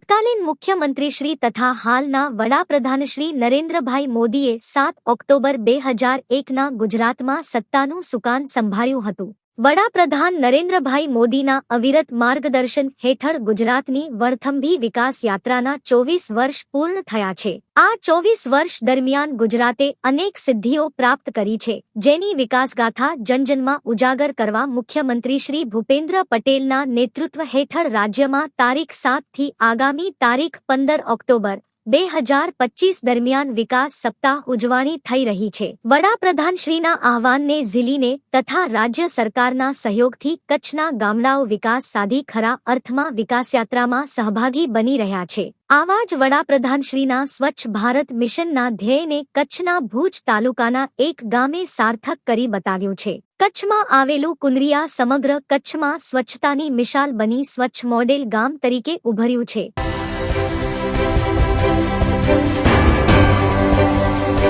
તત્કાલીન મુખ્યમંત્રી શ્રી તથા હાલના વડાપ્રધાન શ્રી નરેન્દ્રભાઈ મોદીએ 7 ઓક્ટોબર 2001ના ગુજરાતમાં સત્તાનું સુકાન સંભાળ્યું હતું. વડાપ્રધાન નરેન્દ્રભાઈ મોદીના અવિરત માર્ગદર્શન હેઠળ ગુજરાતની વણથંભી વિકાસ યાત્રાના 24 વર્ષ પૂર્ણ થયા છે. આ 24 વર્ષ દરમિયાન ગુજરાતે અનેક સિદ્ધિઓ પ્રાપ્ત કરી છે, જેની વિકાસગાથા જનજનમાં ઉજાગર કરવા મુખ્યમંત્રી શ્રી ભૂપેન્દ્ર પટેલના નેતૃત્વ હેઠળ રાજ્યમાં તારીખ 7 થી આગામી તારીખ 15 ઓક્ટોબર 2025 દરમિયાન વિકાસ સપ્તાહ ઉજવણી થઈ રહી છે. વડાપ્રધાનશ્રીના આહવાનને ઝીલીને તથા રાજ્ય સરકારના સહયોગથી કચ્છના ગામડાઓ વિકાસ સાધી ખરા અર્થમાં વિકાસયાત્રામાં સહભાગી બની રહ્યા છે. આવા જ વડાપ્રધાનશ્રીના સ્વચ્છ ભારત મિશનના ધ્યેયને કચ્છના ભુજ તાલુકાના એક ગામે સાર્થક કરી બતાવ્યું છે. કચ્છમાં આવેલું કુનરિયા સમગ્ર કચ્છમાં સ્વચ્છતાની મિસાલ બની સ્વચ્છ મોડેલ ગામ તરીકે ઉભર્યું છે.